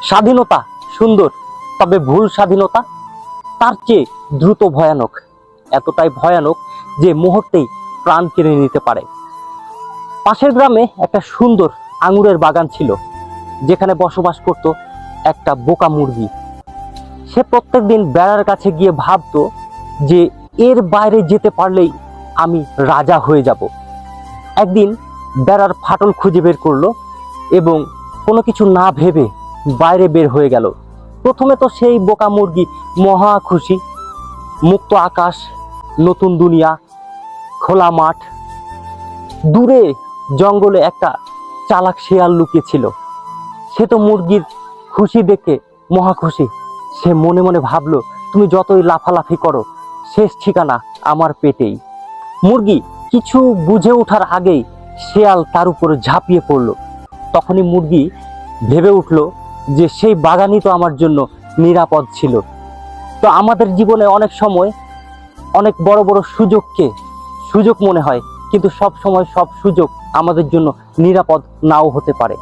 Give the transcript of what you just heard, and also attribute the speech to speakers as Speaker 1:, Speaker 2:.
Speaker 1: স্বাধীনতা সুন্দর, তবে ভুল স্বাধীনতা তার চেয়ে দ্রুত ভয়ানক। এতটাই ভয়ানক যে মুহূর্তেই প্রাণ কেড়ে নিতে পারে। পাশের গ্রামে একটা সুন্দর আঙুরের বাগান ছিল, যেখানে বসবাস করত একটা বোকা মুরগি। সে প্রত্যেকদিন বেড়ার কাছে গিয়ে ভাবতো যে এর বাইরে যেতে পারলেই আমি রাজা হয়ে যাব। একদিন বেড়ার ফাটল খুঁজে বের করলো এবং কোনো কিছু না ভেবে বাইরে বের হয়ে গেল। প্রথমে তো সেই বোকা মুরগি মহা খুশি। মুক্ত আকাশ, নতুন দুনিয়া, খোলা মাঠ। দূরে জঙ্গলে একটা চালাক শেয়াল লুকিয়ে ছিল। সে তো মুরগির খুশি দেখে মহা খুশি। সে মনে মনে ভাবলো, তুমি যতই লাফালাফি করো, শেষ ঠিকানা আমার পেটেই। মুরগি কিছু বুঝে ওঠার আগেই শেয়াল তার উপরে ঝাঁপিয়ে পড়ল। তখনই মুরগি ভেবে উঠল যে সেই বাগানই তো আমার জন্য নিরাপদ ছিল। তো আমাদের জীবনে অনেক সময় অনেক বড় বড় সুযোগকে সুযোগ মনে হয়, কিন্তু সব সময় সব সুযোগ আমাদের জন্য নিরাপদ নাও হতে পারে।